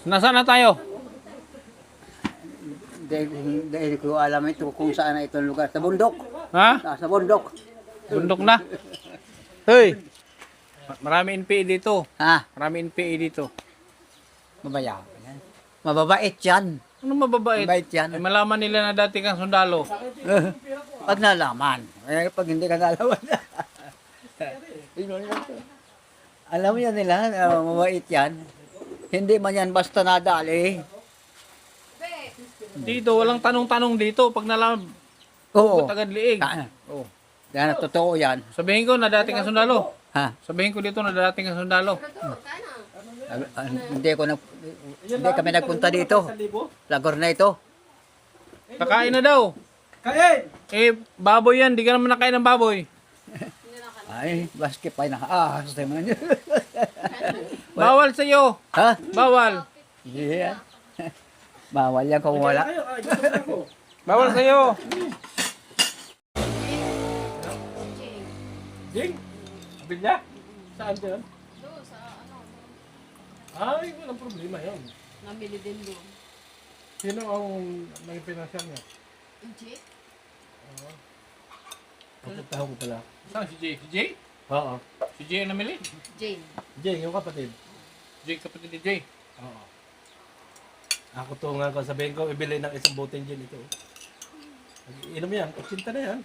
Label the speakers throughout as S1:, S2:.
S1: Nasaan na tayo?
S2: Dahil ko alam ito kung saan na itong lugar. Sa bundok.
S1: Ha?
S2: Sa bundok.
S1: Bundok na. Hey! Marami NPA dito.
S2: Ha?
S1: Marami NPA dito.
S2: Mabaya. Mababait yan.
S1: Ano mababait?
S2: Mabait yan.
S1: Eh, malaman nila na dati kang sundalo.
S2: Pag nalaman. Eh, pag hindi ka nalaman. Alam yan nila, mabait yan. Hindi man yan basta nadali.
S1: Dito, walang tanong-tanong dito. Pag nalaman,
S2: Oo.
S1: agad liig.
S2: Oo. Yan, totoo yan.
S1: Sabihin ko na dati kang sundalo.
S2: Ha?
S1: Sabihin ko dito na dati kang sundalo.
S2: Hindi kami nagpunta dito. Lagor na ito.
S1: Kakain na daw.
S3: Kain!
S1: Eh, baboy yan. Di ka naman nakain ng baboy.
S2: Ay, basket pa na. Ah, sa naman yun.
S1: Bawal sa'yo.
S2: Ha?
S1: Bawal.
S2: Yeah. Bawal yan kung wala.
S1: Bawal sa'yo.
S3: Jing? Bilya? Saan dyan?
S4: Doon sa ano,
S3: Ay, walang problema yun.
S4: namili din doon.
S3: Sino ang may pinasyan niya?
S4: Jake?
S3: Pupuntahan ko pala.
S1: Saan si Jay? Si Jay?
S3: Oo.
S1: Si Jay ang namili?
S4: Jane.
S3: Jing, yung kapatid.
S1: Jay, kapatid ni Jay.
S3: Oo. Ako tungan ko, sabihin ko, ibili ng isang boteng gin ito. Inom yan, 80 na yan.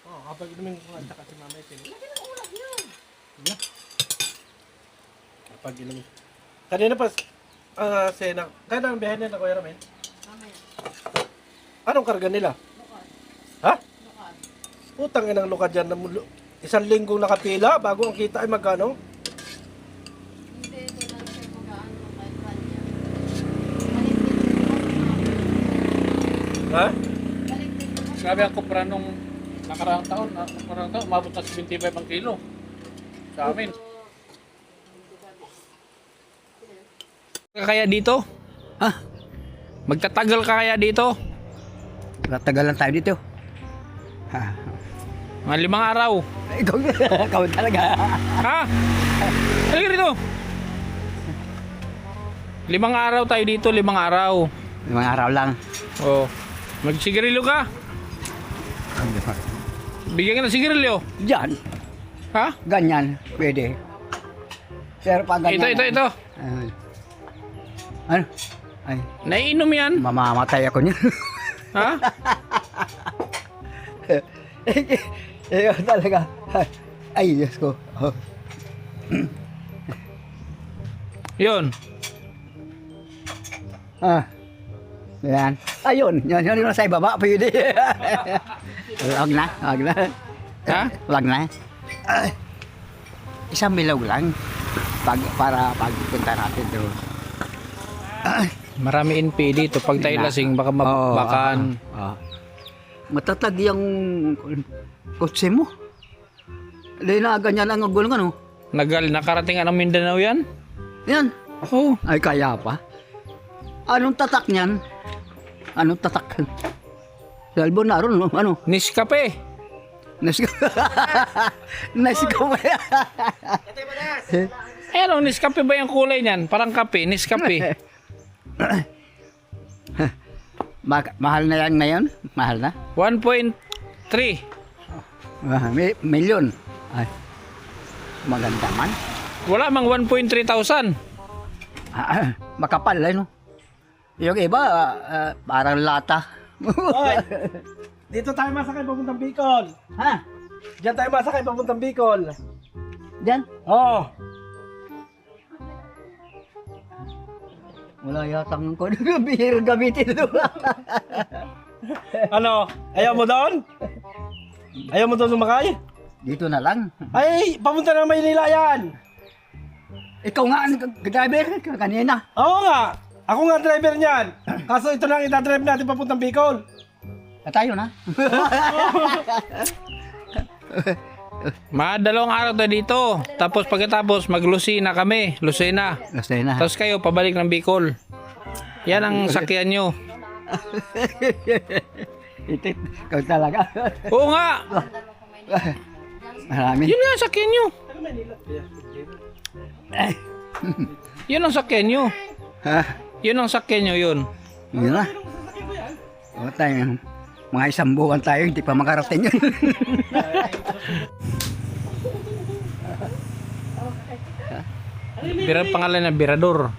S3: Oo, kapag inumin ko nga, saka si mama ito.
S4: Lagi ng ulat yun.
S3: Kapag inumin. Kanina pa, Sena, kaya ang biyahe nila, Kuya Ramen?
S4: Mamaya.
S3: Anong karga nila?
S4: Bukad.
S3: Ha?
S4: Bukad.
S3: Putang inang lukad dyan. Isang linggong nakapila bago ang kita ay magkano?
S4: Hindi, ito lang siya mag-ano kahit kanya.
S3: Ha?
S4: Balik din mo.
S1: Sabi ang kupra nung nakaraang taon, umabot na 75 ang kilo. Sa amin. Kaya dito?
S2: Ha?
S1: Magtatagal ka kaya dito?
S2: Natagalan tayo dito. Ha?
S1: Mga 5 araw.
S2: Ikaw, ikaw talaga.
S1: Ha? Halika rito. 5 araw tayo dito, 5 araw.
S2: Mga araw lang.
S1: Oh. Magsigarilyo ka? Bigyan ka ng sigarilyo.
S2: Diyan.
S1: Ha?
S2: Ganyan. Pwede. Pero pag ganyan.
S1: Ito.
S2: Ay. Ano? Ay.
S1: Naiinom yan.
S2: Mamamatay ako niyan.
S1: Ha?
S2: Ikaw talaga. Ay, Diyos ko. Oh.
S1: Yun.
S2: Ah. Yan. Ayun. Yan yung nasa ibaba. Pwede. Wag na.
S1: Ha?
S2: Wag na. Ay. Isang bilog lang. Para pagpunta natin doon.
S1: Marami NP dito. Pag tayo lasing, baka mabakan.
S2: Matatag yung kotse mo. Dahil na ganyan ang gulong ano.
S1: Nakarating ng Mindanao yan?
S2: Yan.
S1: Oo.
S2: Ay kaya pa. Anong tatak niyan? Anong tatak? Salbo na ron, ano?
S1: Nescafe.
S2: Nescafe.
S1: Eh, ano, Nescafe ba yung kulay niyan? Parang kape, Nescafe.
S2: Mahal na yan ngayon? Mahal na?
S1: 1.3.
S2: Milyon. Ay. Maganda man.
S1: Wala mang 1.3 thousand.
S2: Makapal no? Yung iba, parang lata.
S3: Hoy! Dito tayo masakay papuntang Bicol.
S2: Ha?
S3: Diyan tayo masakay papuntang Bicol.
S2: Diyan?
S3: Oo.
S2: Wala yatang ko. Bihir gamitin ito.
S3: Ano? Ayaw mo doon? Ayaw mo doon sumakay?
S2: Dito na lang.
S3: Ay, papunta na Maynila yan.
S2: Ikaw nga ang driver kanina.
S3: Oo nga. Ako nga driver niyan. Kaso ito lang itadrive natin papuntang Bicol.
S2: Tayo na.
S1: Mga 2 araw tayo dito. Tapos pagkatapos mag-Lucena kami. Lucena.
S2: Basta na.
S1: Tapos kayo pabalik ng Bicol. Yan ang sakyan nyo.
S2: Itit. Ikaw talaga.
S1: Oo nga.
S2: Marami.
S1: Yun nga ang sakyan nyo. Yun ang sakyan nyo.
S2: Ha?
S1: Yun ang sakyan nyo, yun.
S2: Yun na. O tayo, mga isang buwan tayo, hindi pa makarating yun.
S1: Pangalan na Birador.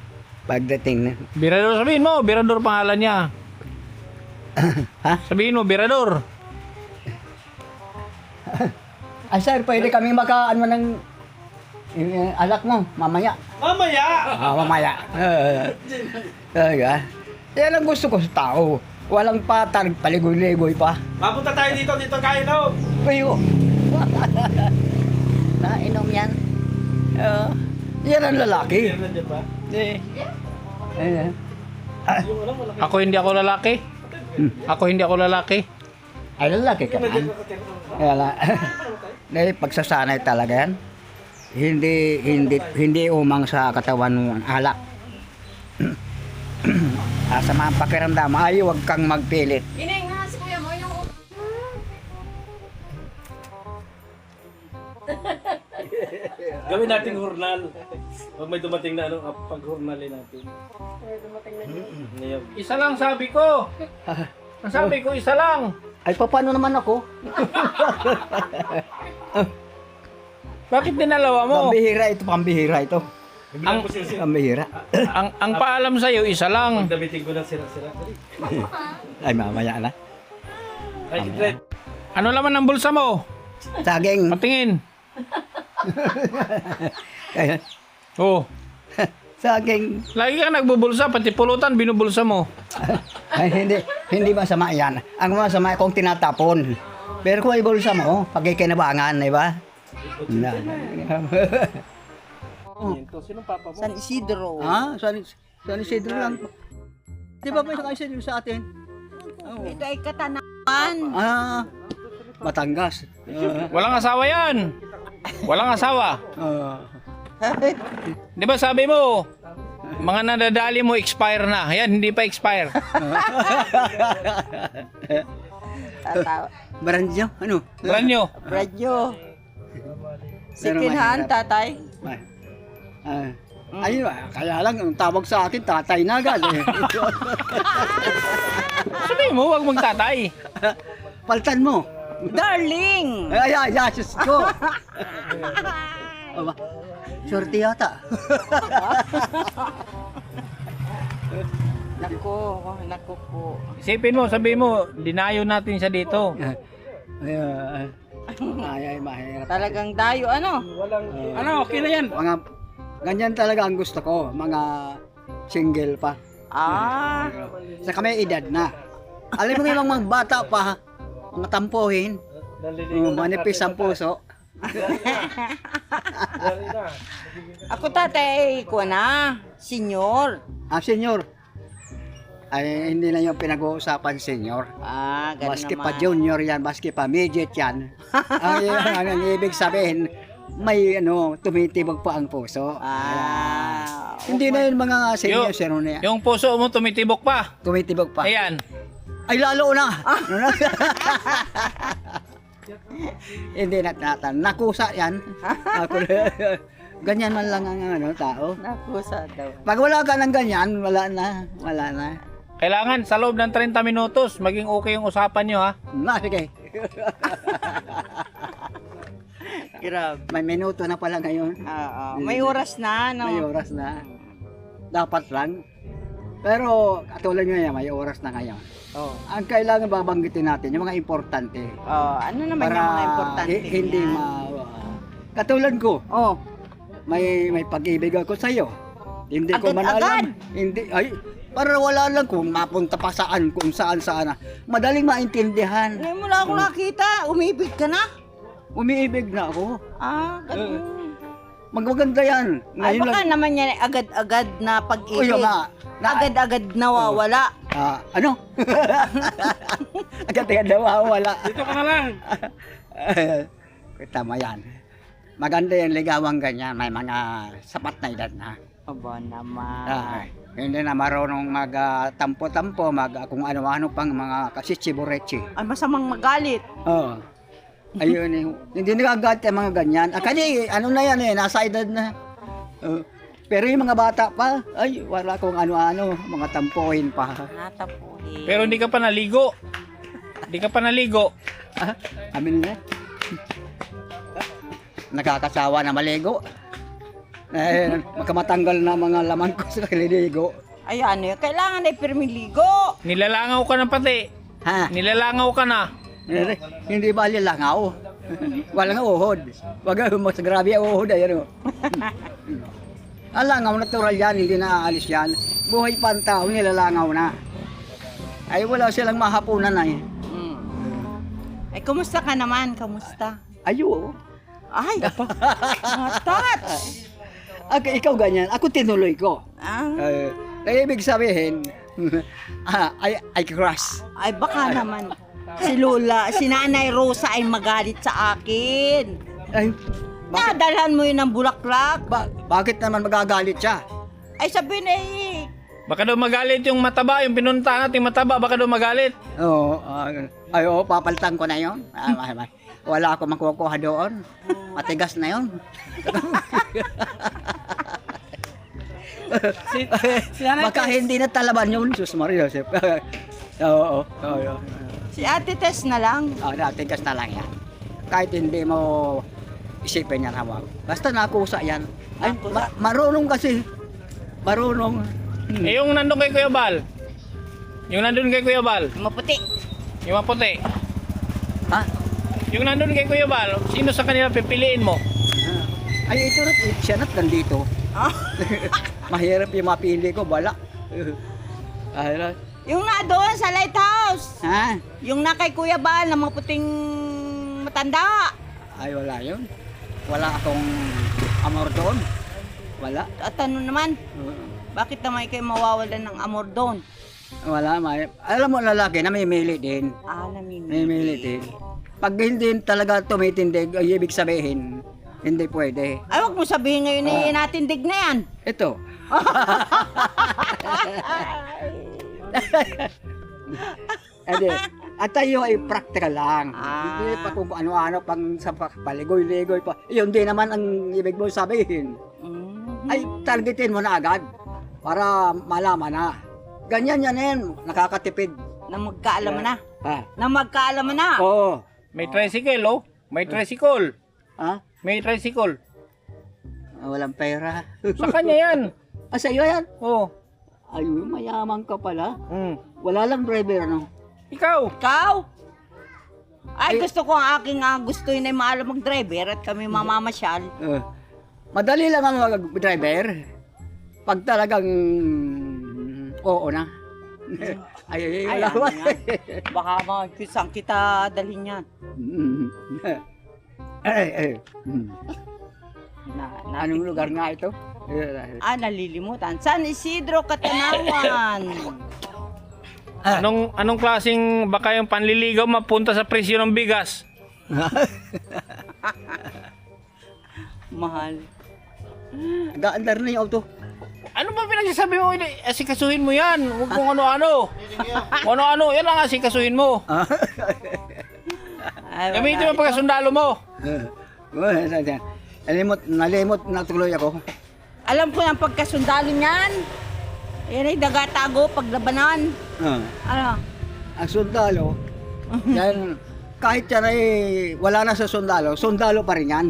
S2: Pagdating na.
S1: Birador, sabihin mo, Birador pangalan niya.
S2: Ha?
S1: Sabihin mo, Birador.
S2: Ay sir, pwede kami ano ng alak mo, mamaya.
S3: Mamaya!
S2: Mamaya. Yan ang gusto ko sa tao. Walang paligoy-ligoy pa.
S3: Mapunta tayo dito kain no?
S2: Ayo. Nainom yan. Yan ang lalaki.
S3: Meron dyan ba?
S2: Ayan.
S3: Yung alam, malaki.
S1: Ako hindi ako lalaki. Ako hindi ako lalaki.
S2: Ay, lalaki ka man. Wala. Dahil pagsasanay talaga yan. Hindi umang sa katawan mo ang alak. Sa mga pakiramdam, ay huwag kang magpilit.
S4: Ineng nga si kuya mo yung...
S3: Gawin natin hurnal. Pag may dumating na pag-hurnalin natin. Ngayon.
S1: Isa lang sabi ko. Ang sabi ko, isa lang.
S2: Ay, paano naman ako?
S1: Bakit dinalawa mo?
S2: Pambihira ito.
S3: Bibilang ko sila.
S2: Pambihira.
S1: ang paalam sa'yo, isa lang.
S3: Pagdabitin ko ng sira-sira.
S2: Ay, mamaya na.
S3: Ay, Red.
S1: Ano laman ng bulsa mo?
S2: Saging.
S1: Patingin. Oh,
S2: Saging.
S1: lagi kang nagbubulsa, pati pulutan binubulsa mo.
S2: Ay, hindi masama yan. Ang masama kung tinatapon. Pero kung ibulsa mo, pagkikinabangan, di ba?
S3: Sinong papa mo?
S5: San Isidro.
S2: San Isidro lang. Di ba may San Isidro sa atin?
S5: Ito ay Katanawan.
S2: Batangas.
S1: Walang asawa yan. Walang asawa. Di ba sabi mo, mga nadadali mo expire na. Yan, hindi pa expire.
S5: Tatawa.
S2: Baranjo, ano?
S1: Ranyo.
S5: Radyo.
S2: Pero
S5: Second hand,
S2: mahirap.
S5: tatay.
S2: Ayun, kaya lang, ang tawag sa akin, tatay na agad.
S1: Sabi mo, wag magtatay.
S2: Paltan mo.
S5: Darling!
S2: Ay, Diyos ko. Aba, sorte yata.
S5: Naku po.
S1: Isipin mo, sabi mo, dinayo natin siya dito.
S2: Ay, mahirap.
S5: Talagang dayo, ano?
S1: Ano, okay na yan.
S2: Mga, ganyan talaga ang gusto ko, mga single pa. Sa kami edad na. Alam mo yung mga bata pa, mga tampuhin, manipis ang puso.
S5: Ako tatay, kuha na. Senyor.
S2: Senyor, ay hindi na yung pinag-uusapan senyor.
S5: Ganun
S2: Baski
S5: naman.
S2: pa junior yan, baski pa midget yan. ang ibig sabihin, may tumitibag pa ang puso. Hindi na yung mga senior na yan.
S1: Yung puso mo tumitibok pa.
S2: Tumitibag pa.
S1: Ayan.
S2: Ay lalo na. Hindi nakusa yan. Ganyan man lang ang tao.
S5: Nakusa daw.
S2: Pag wala ka ng ganyan, wala na.
S1: Kailangan sa loob ng 30 minutos, maging okay yung usapan nyo, ha?
S2: Sige.
S5: Grabe.
S2: May minuto na pala ngayon.
S5: May oras na, no?
S2: May oras na. Dapat lang. Pero katulad nyo yan, may oras na ngayon. Ang kailangan babanggitin natin, yung mga importante.
S5: Ano naman yung mga importante?
S2: Hindi katulad ko, may pag-ibig ako sa iyo. Hindi ko man alam. Hindi, para wala lang kung mapunta pa saan, kung saan. Madaling maintindihan.
S5: Ngayon mo lang ako nakita, umibig ka na?
S2: Umiibig na ako.
S5: Ganun.
S2: Magaganda yan.
S5: Ay, baka naman yan agad-agad na pag-ibig. Agad-agad nawawala.
S2: Ano? Agad-agad nawawala.
S1: Dito ka na lang.
S2: Tama yan. Maganda yung ligawang ganyan. May mga sapat na edad na.
S5: Aba naman.
S2: Hindi na marunong mag-tampo-tampo, kung ano-ano pang mga kasitsiburechi.
S5: Ay, masamang magalit.
S2: Ayun, hindi nagagat yung mga ganyan. Kani, ano na yan nasa edad na. Pero yung mga bata pa, ay, wala akong ano-ano, mga tampuhin pa.
S5: Natapuhin.
S1: Pero hindi ka pa naligo. Hindi ka pa naligo.
S2: Ah, amin na. Nakakasawa na maligo. Makamatanggal na mga laman ko sa kaliligo.
S5: Ay, ano yun? Kailangan ay permiligo.
S1: Nilalangaw ka na pati.
S2: Ha?
S1: Nilalangaw ka na.
S2: Hindi ba langaw? Walang uhod. Wag mas grabe ang uhod ay ano. Alangaw natural yan, hindi na aalis yan. Buhay pa ang tao, nilalangaw na. Ay wala silang mahapunan ay.
S5: Mm. Ay, kumusta ka naman? Kamusta?
S2: Ayo.
S5: Ay, matat.
S2: Ikaw ganyan, ako tinuloy ko.
S5: Ah,
S2: Kaya ibig sabihin, I crush.
S5: ay, baka naman. Si Lola, si Nanay Rosa ay magalit sa akin.
S2: Ay,
S5: Nadalhan mo yun ng bulaklak.
S2: bakit naman magagalit siya?
S5: Ay, sabihin eh.
S1: Baka daw magalit yung mataba, yung pinunta natin mataba, baka daw magalit.
S2: Oo, papalitan ko na yun. Wala ako makukuha doon. Matigas na yun. Baka hindi na talaban yun, Sus Maria Joseph. Oo.
S5: Si Ate Tess na lang.
S2: Matigas na lang yan. Kahit hindi mo isipin yan hawak. Basta nakusa yan. Ay, marunong kasi. Marunong.
S1: Eh yung nandun kay Kuya Bal. Yung nandun kay Kuya Bal.
S5: Maputi.
S1: Yung maputi.
S2: Ha?
S1: Yung nandun kay Kuya Bal, sino sa kanila pipiliin mo?
S2: Ay, ito na, siya na't nandito.
S5: Ah.
S2: Mahirap yung mapili ko, wala. Ay,
S5: Yung na doon sa lighthouse.
S2: ha?
S5: Yung na kay Kuya Bal na maputing matanda.
S2: Ay, wala yun. Wala akong amor doon. Wala.
S5: At ano naman, bakit naman kayo mawawalan ng amor doon?
S2: Wala, alam mo lalaki, namimili din. Namimili din. Pag hindi talaga tumitindig, ay ibig sabihin, hindi pwede.
S5: Ay, wag mo sabihin ngayon eh, natindig na yan.
S2: Ito. Edi, at tayo ay practical lang. Hindi pa kung ano-ano pang sa paligoy-ligoy pa. Yun din naman ang ibig mo sabihin. Ay, targetin mo na agad para malaman na. Ganyan yan yan, nakakatipid.
S5: Na magkaalaman na.
S2: Ha?
S5: Na magkaalaman na.
S2: Oo.
S1: May tricycle, oh. May tricycle.
S2: Ha?
S1: May tricycle.
S2: Walang pera.
S1: Sa kanya yan.
S2: Sa'yo yan?
S1: Oh.
S2: Ayun, mayaman ka pala.
S1: Mm.
S2: Wala lang driver, ano?
S1: Ikaw.
S5: Ikaw? Ay, gusto ko ang aking gustuin ay maalam mag-driver at kami mamamasyal.
S2: Madali lang ang mag-driver. Pag talagang oo na. Ay, wala
S5: ano
S2: ba?
S5: yan? Baka saan kita dalhin yan.
S2: Anong lugar nga ito?
S5: Nalilimutan. San Isidro, Katanawan.
S1: Anong klaseng baka yung panliligaw mapunta sa presyo ng bigas?
S5: Mahal.
S2: Gaandar na yung auto.
S1: Ano ba pinagsasabi mo? Asikasuhin mo yan. Huwag kung ano-ano. Kung ano-ano, yan ang asikasuhin mo. Gamitin mo pagkasundalo mo.
S2: Nalimot na tuloy ako.
S5: Alam ko yung pagkasundalo niyan. Yan ay dagatago paglabanan. Ano?
S2: Ang sundalo, yan, kahit yan ay wala na sa sundalo pa rin yan.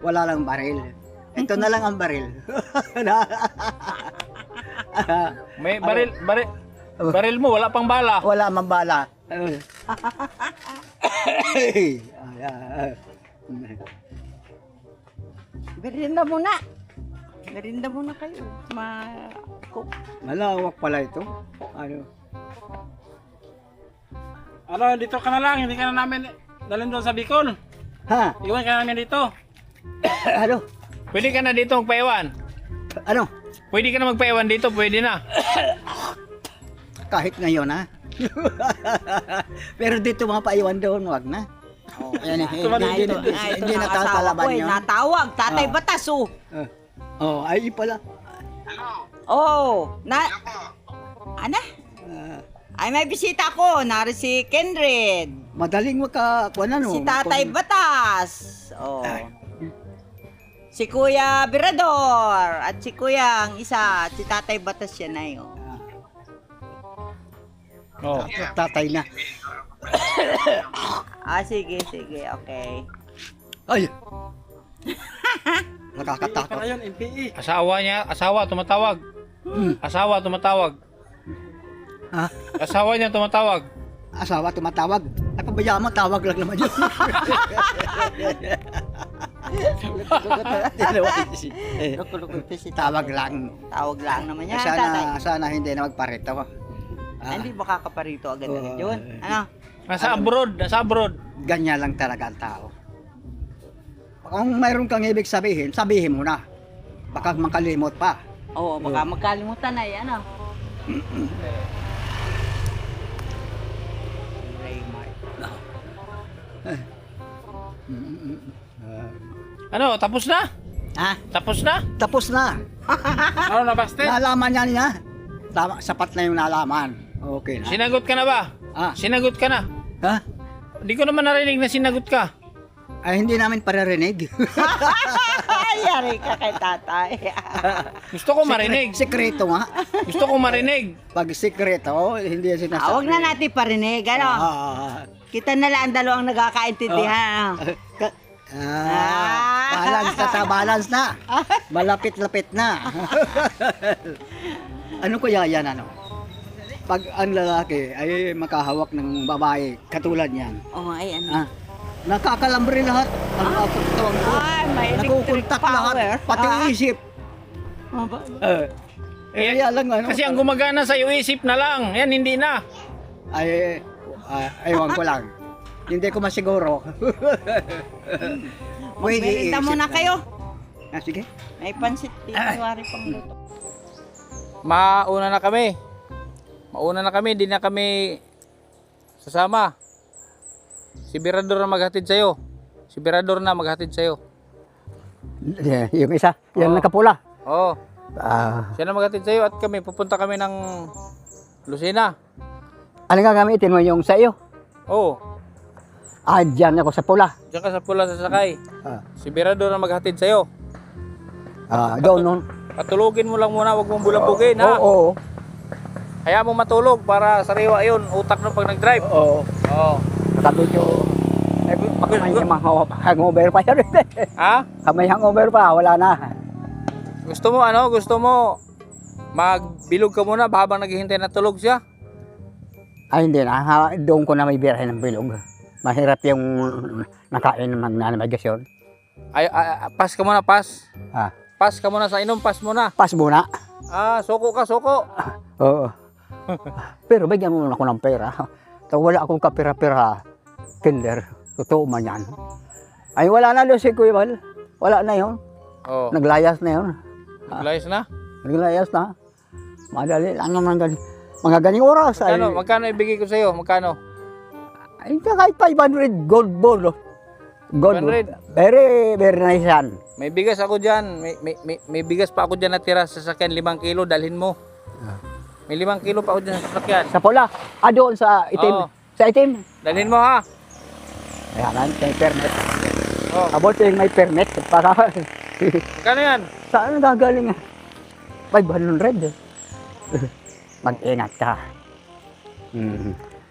S2: Wala lang baril. Ito na lang ang baril.
S1: May baril mo, wala pang bala.
S2: Wala mang bala.
S5: Merinda muna. Merinda muna kayo.
S2: Malawak pala ito.
S3: Ano, dito ka na lang, hindi ka na namin dalhin doon sa Bicol.
S2: Ha?
S3: Iwan ka namin dito.
S2: Ano?
S1: Pwede ka na dito magpaiwan.
S2: Ano?
S1: Pwede ka na magpaiwan dito, pwede na.
S2: Kahit ngayon ha. Pero dito mga paiwan doon, wag na. Hindi nakakalaban yun.
S5: Natawag, Tatay Batas
S2: Ay pala.
S5: Ana? Ay, may bisita ko. Nari si Kendred.
S2: Madaling makakuha na no.
S5: Si Tatay Batas. Si Kuya Birador at si Kuya ang isa, si Tatay Batas yan na yun.
S1: Oh.
S2: Tatay na.
S5: Sige, okay.
S2: Ay!
S3: Pa
S2: Nakakatakot.
S3: na yun, NPE.
S1: Asawa tumatawag. Asawa tumatawag.
S2: Ha?
S1: Asawa niya tumatawag.
S2: Asawa tumatawag. Ay, pabayaan mo, tawag lang naman yun. Tawag lang.
S5: Tawag lang naman yan, Tatay.
S2: Sana hindi na magparito.
S5: Hindi ba kakaparito agad-agad yun? Ano?
S1: Nasa abroad.
S2: Ganyan lang talaga ang tao. Kung mayroon kang ibig sabihin, sabihin mo na. Baka makalimot pa.
S5: Oo, baka magkalimutan na yan, ano?
S1: Ano, tapos na?
S2: Ha?
S1: Tapos na?
S2: Tapos na.
S1: Ano na, Bastet?
S2: Nalaman niya. Tama, sapat na yung nalaman. Okay na.
S1: Sinagot ka na ba? Sinagot ka na?
S2: Ha?
S1: Hindi ko naman narinig na sinagot ka.
S2: Ay, hindi namin paririnig.
S5: Yari ka kay Tatay.
S1: Gusto ko marinig.
S2: Sikreto nga.
S1: Gusto ko marinig.
S2: Pag sikreto, hindi sinasabi.
S5: Huwag na natin parinig, ano? Kita na lang ang dalawang nagkakaintindihan.
S2: Balance na. Malapit-lapit na. Ano kaya yan, ano? Pag ang lalaki ay makahawak ng babae, katulad yan,
S5: Ay, ano?
S2: nakakalambre lahat ang katawan ko.
S5: Ay, may electric
S2: Nakukontak
S5: power.
S2: lahat, pati isip. Kaya lang, ano?
S1: Kasi ang gumagana sa iyo isip na lang. Yan, hindi na.
S2: Ewan ko lang. Hindi ko masiguro.
S5: Magmerinda muna kayo.
S2: Sige.
S5: May pansit, January pang luto.
S1: Mauna na kami, hindi na kami sasama. Si Birador na maghatid sa'yo.
S2: Yung isa, yan
S1: Oo.
S2: nakapula.
S1: Oo. Siya na maghatid sa'yo at kami, pupunta kami ng Lucena.
S2: Ano nga gamitin mo yung sa iyo?
S1: Oo.
S2: Dyan ako sa pula.
S1: Diyan ka sa pula sasakay. Si Birador na maghatid sa'yo.
S2: Doon nun.
S1: Patulugin mo lang muna, huwag mong bulabugin ha.
S2: Oo.
S1: Kaya mo matulog para sariwa yun, utak no pag nag-drive.
S2: Oo.
S1: Oo.
S2: Sabi ko, may hangover pa yan.
S1: Ha?
S2: May hangover pa, wala na.
S1: Gusto mo magbilog ka muna habang naghihintay na tulog siya?
S2: Ay hindi na, doon ko na may birahin ng bilog. Mahirap yung nakain ng navigasyon.
S1: Pass ka muna, pass.
S2: Ah.
S1: Pass ka muna sa inom, pass muna.
S2: Pas muna.
S1: Suko ka, suko.
S2: Oo. Pero bigyan mo ako ng pera. Wala akong kapira-pira. Kinder. Totoo man yan. Ay wala na doon si Kuya Val. Wala na yun.
S1: Oh,
S2: Naglayas na yun.
S1: naglayas na.
S2: Naglayas na. Madali lang naman mga ganing oras.
S1: Magkano ibigay ko sa'yo? Magkano?
S2: Ay kahit 500 gold ball. Gold.
S1: 500.
S2: Very, very nice yan.
S1: May bigas ako dyan. May bigas pa ako dyan natira sa sasakyan. 5 kilo, dalhin mo. May 5 kilo pa ako dyan sa sasakyan.
S2: Sa pula. Doon sa itim.
S1: Oo.
S2: Sa itim.
S1: Dalhin mo ha.
S2: Ayan, may permit.
S1: Oh.
S2: Abot yung may permit. Para
S1: Magkano yan?
S2: saan gagaling? 500. Mag-ingat ka.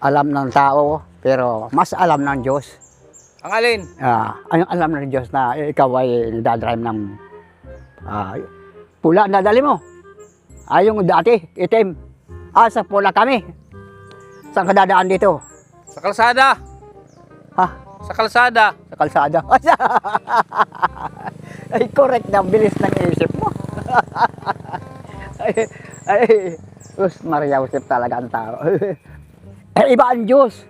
S2: Alam ng tao, pero mas alam ng Diyos.
S1: Ang alin?
S2: Ang alam ng Diyos na ikaw ay nadadrive ng pula na dali mo. Yung dati, itim. Sa pula kami. Saan ka dadaan dito?
S1: Sa kalsada.
S2: Ha?
S1: Sa kalsada.
S2: Sa kalsada. Ay, correct na. Bilis ng isip mo. Maria Josep talaga ang tao. Iba ang Diyos.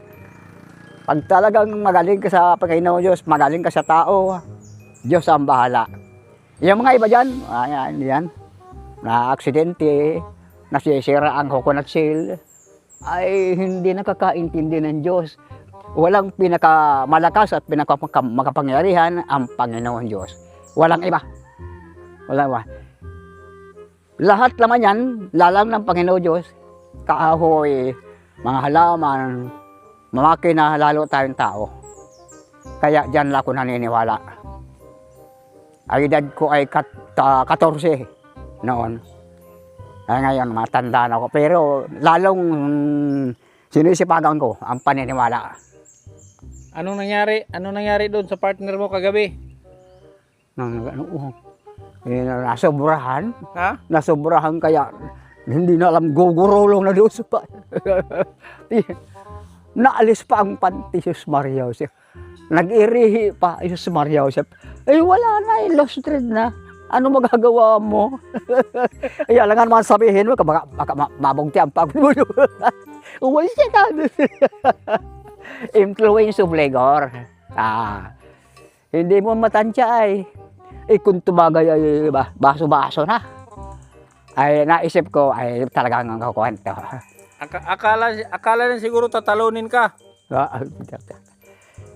S2: Pag talagang magaling ka sa Panginoon Diyos, magaling ka sa tao, Diyos ang bahala. Yung mga iba dyan, yan, na aksidente, nasisira ang coconut shell, ay hindi nakakaintindi ng Diyos. Walang pinakamalakas at pinakamakapangyarihan ang Panginoon Diyos. Walang iba. Walang iba. Lahat naman yan, lalang ng Panginoon Diyos, kaahoy, mga halaman, makina, lalo tayong tao. Kaya dyan lang ako naniniwala. Ang edad ko ay 14 noon. Ay ngayon, matanda na ako. Pero lalong sinisipagan ko ang paniniwala.
S1: Anong nangyari? Anong nangyari doon sa partner mo kagabi?
S2: Nasobrahan.
S1: Ha?
S2: Nasobrahan kaya hindi na alam, gugurulong na doon sa naalis pa ang panty, Jesus Maria Joseph. Nag-irihi pa, Jesus Maria Joseph. Eh wala na, illustrated na. Ano magagawa mo? Kaya lang naman sabihin mo, baka mabungti ang pagbulo. Uwalis siya na. Influence of Legor. Hindi mo matansya ay. Kung tumagay ay baso-baso na. Ay naisip ko ay talagang ang kukwento.
S1: Akala na siguro tatalunin ka.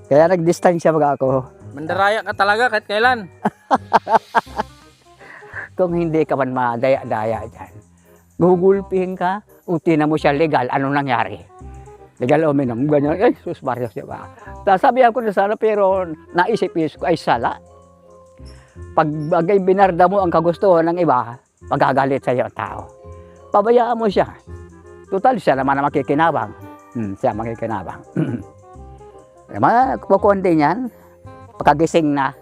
S2: Kaya nagdistansya mga ako.
S1: Mandaraya ka talaga kahit kailan.
S2: Kung hindi ka man madaya-daya dyan, gugulpihin ka, utina mo siya legal, anong nangyari? Legal o minum, ganyan, ay, sus, Mario, diba? Sabihan ko na sana, pero naisip-isip ko, ay sala. Pag bagay binarda mo ang kagustuhan ng iba, magagalit sa iyo ang tao. Pabayaan mo siya. Total, siya naman na makikinabang. Siya makikinabang. Kukunti niyan, pagkagising na.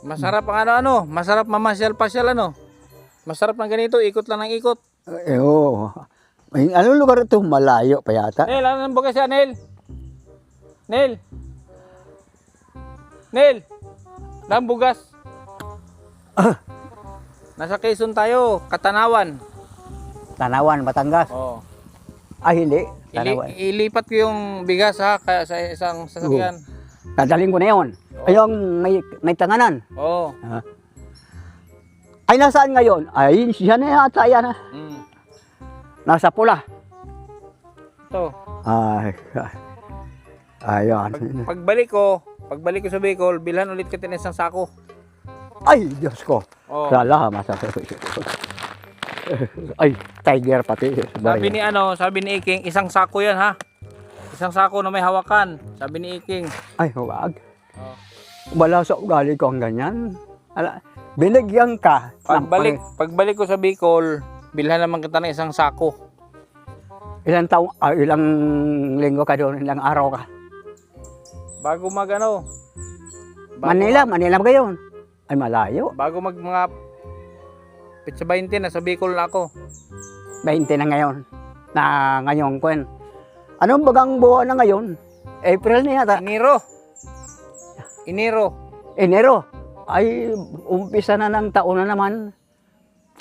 S1: Masarap ang ano, masarap mamasyal-pasyal ano. Masarap ng ganito, ikot lang ng ikot.
S2: Oo. Anong lugar ito? Malayo pa yata.
S1: Nel, ano nang bukas yan, Nel? Nel? Nel? Nang bugas? Nasa Quezon tayo, Katanawan.
S2: Tanawan, Batangas.
S1: Oh.
S2: Ay, hindi. Tanawan.
S1: Ilipat ko yung bigas ha, kaya sa isang sasakyan.
S2: Dadaling ko na yun. Ayong may tanganan.
S1: Oo.
S2: Ay, nasaan ngayon? Ay, siya na yata yan. Nasa pula.
S1: Ito.
S2: Ay, ayan.
S1: Pagbalik ko sa Bicol, bilhan ulit kita ng isang sako.
S2: Ay, Diyos ko.
S1: Oh.
S2: Salamat. Ay, tiger pati.
S1: Sabi ni Iking, isang sako yan ha. Isang sako na may hawakan. Sabi ni Iking.
S2: Ay, huwag.
S1: Oh.
S2: Wala sa ugali ko ang ganyan. Binigyan ka.
S1: Pagbalik ko sa Bicol, bilhan naman kita ng isang sako.
S2: Ilang linggo ka doon, ilang araw ka.
S1: Bago
S2: Manila ba kayo? Ay, malayo.
S1: Bago mga Pitsa 20 na sa Bicol na ako.
S2: 20 na ngayon. Na ngayong kwen. Anong bagang buwan na ngayon? April na yata. Enero. Ay, umpisa na ng taon na naman.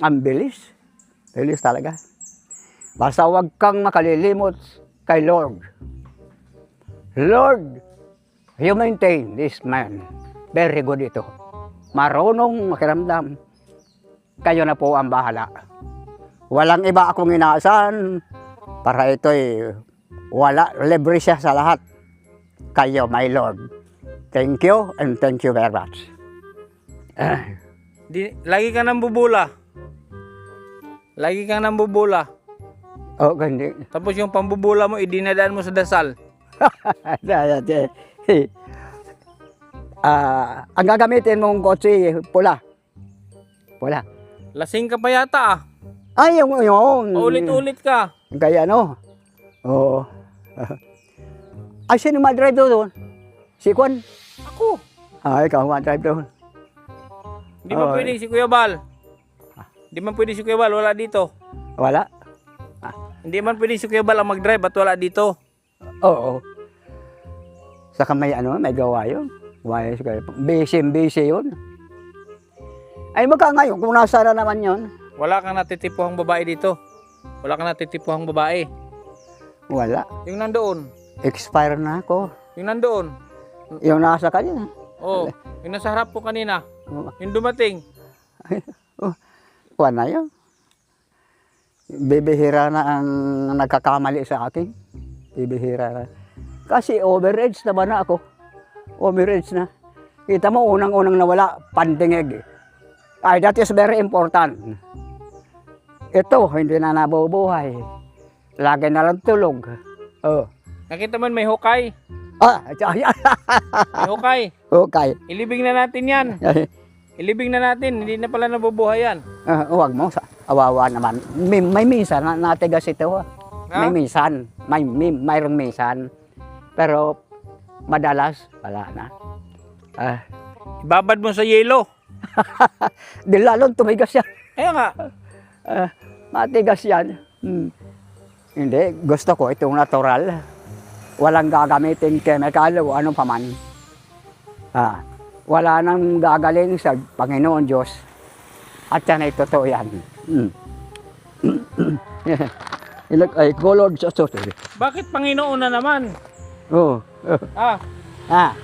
S2: Ang bilis. Bilis talaga. Basta huwag kang makalilimot kay Lord. Lord, you maintain this man. Very good ito. Marunong makiramdam. Kayo na po ang bahala. Walang iba akong inaasahan. Para ito'y wala, libre siya sa lahat. Kayo, my Lord. Thank you and thank you very much.
S1: Lagi ka nang bubula.
S2: Oh, gandi.
S1: Tapos yung pambubula mo, idinadaan mo sa dasal.
S2: Ang gagamitin mong kotse, pula.
S1: Lasing ka pa yata ah.
S2: Ay, yung.
S1: Ulit-ulit ka.
S2: Kaya ano? Oo. Ay, sino ma-drive doon? Si Kwan?
S1: Ako.
S2: Ay, ikaw ma-drive doon.
S1: Di man pwede si Kuya Bal. Wala dito.
S2: Wala?
S1: Hindi man pwede si Kuya Bal ang mag-drive at wala dito.
S2: Oo. Saka may may gawa yun. Busy yun. Ay, magka ngayon, kung nasa na naman yun.
S1: Wala kang natitipuhang babae dito.
S2: Wala.
S1: Yung nandoon.
S2: Expire na ako.
S1: Yung nandoon.
S2: Yung nasa kanya.
S1: Oh, yung nasa harap ko kanina. Yung dumating.
S2: Kuwan na yun. Bibihira na ang nagkakamali sa akin. Bibihira na. Kasi overage naman na ako. Overage na. Kita mo, unang-unang nawala, pandingig. Ay, that is very important. Ito, hindi na nabubuhay. Lagi na lang tulog. Oh.
S1: Nakita mo may hukay. May hukay.
S2: Okay.
S1: Ilibing na natin yan. Ilibing na natin. Hindi na pala nabubuhay yan.
S2: Huwag mo. Awawa naman. May minsan na natigas ito.
S1: Ha?
S2: May minsan. Mayroong minsan. Pero madalas, wala na.
S1: Ibabad mo sa yelo.
S2: Di lalong tumigas yan.
S1: Kaya nga.
S2: Matigas yan. Hindi, gusto ko itong natural. Walang gagamitin chemical o ano pa man. Wala nang gagaling sa Panginoon Diyos. At yan ay totoo yan. Ay, colored sa sorry.
S1: Bakit Panginoon na naman?
S2: Ah,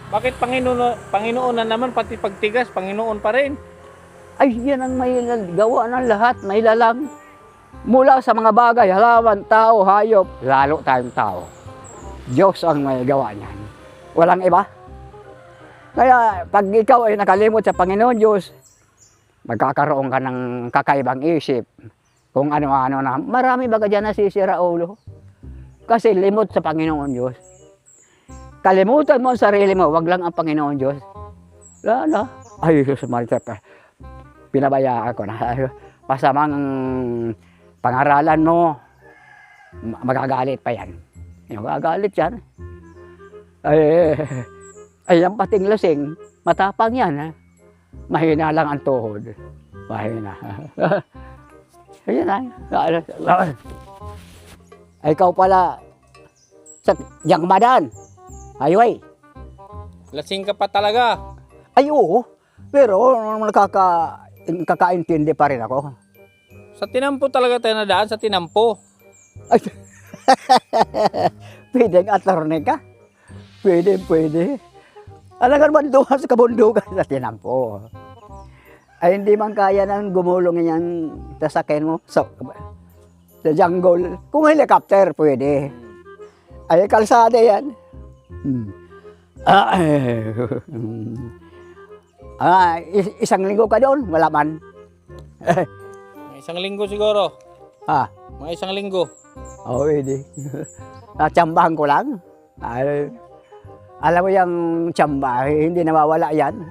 S1: Bakit Panginoon na naman pati pagtigas, Panginoon pa rin?
S2: ay, yan ang may gawa ng lahat. May lalang. Mula sa mga bagay, halaman, tao, hayop, lalo tayong tao. Diyos ang may gawa niyan. Walang iba. Kaya pag ikaw ay nakalimot sa Panginoon Diyos, magkakaroon ka ng kakaibang isip. Kung ano-ano na. Marami baga dyan nasisira ulo. Kasi limot sa Panginoon Diyos. Kalimutan mo ang sarili mo, wag lang ang Panginoon Diyos. Lala. Ay, Jesus Maria. Pinabayaan ko na. Pasamang pangaralan mo, magagalit pa yan. Magagalit yan. Ay, ang pating lasing, matapang yan. Mahina lang ang tuhod. Mahina. Ayan na. Ay, ikaw pala, sa Yang Madan. Ayway.
S1: Lasing ka pa talaga.
S2: Ay, oo. Pero nakakaintindi pa rin ako.
S1: Sa tinampo talaga tayo nadaan, sa tinampo.
S2: Ay, pwedeng attorney ka? Pwede. Alam naman doon sa kabundukan sa tinampo. Ay, hindi man kaya nang gumulong yan sasakyan mo sa jungle. Kung helicopter, pwede. Ay, kalsada yan. Isang linggo ka doon, wala man.
S1: Mga isang linggo siguro. Mga isang linggo.
S2: Pwede. Natsambahan ko lang. Alam mo yung tsamba, hindi nawawala yan.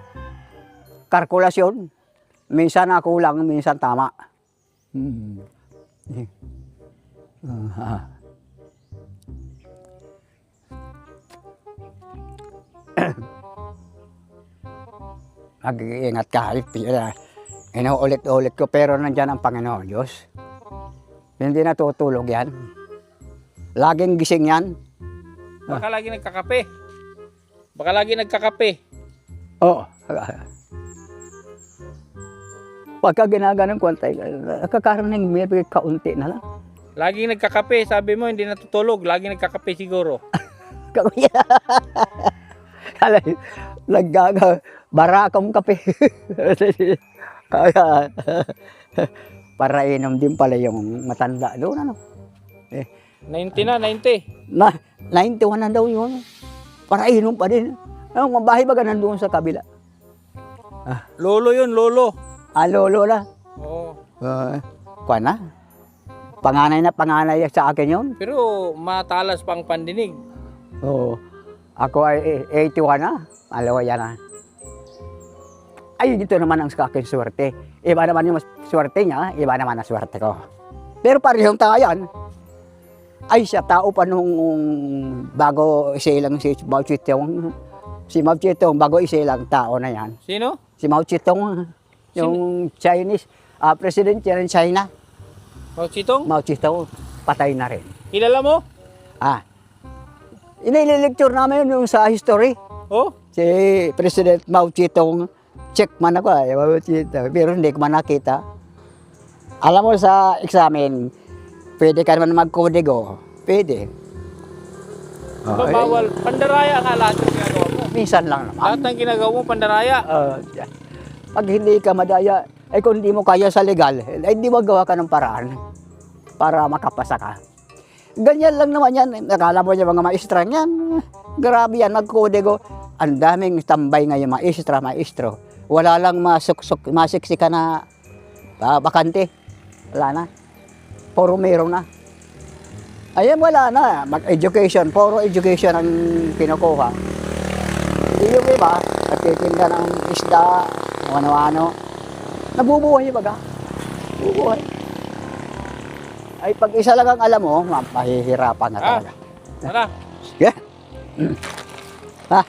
S2: Kalkulasyon. Minsan kulang, minsan tama. Mag-iingat ka. Inuulit-ulit ko, pero nandyan ang Panginoon Diyos. Hindi natutulog yan. Laging gising yan.
S1: Baka lagi nagkakape. Baka lagi nagkakape.
S2: Oo. Pagka ginaganon ko, nakakaraning may kaunti na lang.
S1: Laging nagkakape. Sabi mo, hindi natutulog. Lagi nagkakape siguro.
S2: Barakong kape. Kaya, para inom din pala yung matanda doon, ano?
S1: 90 na, 90.
S2: 91 na daw yun. Para inom pa din. Ang bahay baga nandun sa kabila.
S1: Lolo yun, lolo.
S2: Lolo na.
S1: Oo.
S2: Kuha na. Panganay sa akin yun.
S1: Pero matalas pang pandinig.
S2: Oo. Ako ay 81 na. Alawa yan na. Ay, dito naman ang sa akin swerte. Iba naman yung swerte niya, iba naman ang swerte ko. Pero parehong tayo yan. Ay, siya tao pa nung bago isilang si Mao Zedong. Si Mao Zedong, bago isilang tao na yan.
S1: Sino?
S2: Si Mao Zedong, yung Chinese, president yan ng China.
S1: Mao Zedong?
S2: Mao Zedong, patay na rin.
S1: Kilala mo?
S2: Inilecture namin yung sa history.
S1: Oh?
S2: Si President Mao Zedong, check man ako Mao Zedong, pero hindi ko man nakita. Alam mo sa examen, pwede ka naman magkodigo. Pwede.
S1: Bawal. Pandaraya nga lahat ng ginagawa mo.
S2: Minsan lang naman.
S1: Lahat ng ginagawa mo, pandaraya.
S2: Pag hindi ka madaya, kung hindi mo kaya sa legal, hindi mo gawa ka ng paraan para makapasa ka. Ganyan lang naman yan. Nakala mo yung mga maestra yan. Grabe yan, magkodigo. Ang daming tambay ngayon, maestro. Wala lang masiksika na bakante. Wala na. Puro meron na. Ayan, wala na. Mag-education. Puro education ang kinukuha. Hindi yung iba, nagtitinda ng isda, o ano-ano. Nabubuhay baga. Nabubuhay. Ay, pag isa lang ang alam mo, mahihirapan na
S1: Ah.
S2: talaga.
S1: Tara.
S2: Sige. Ha?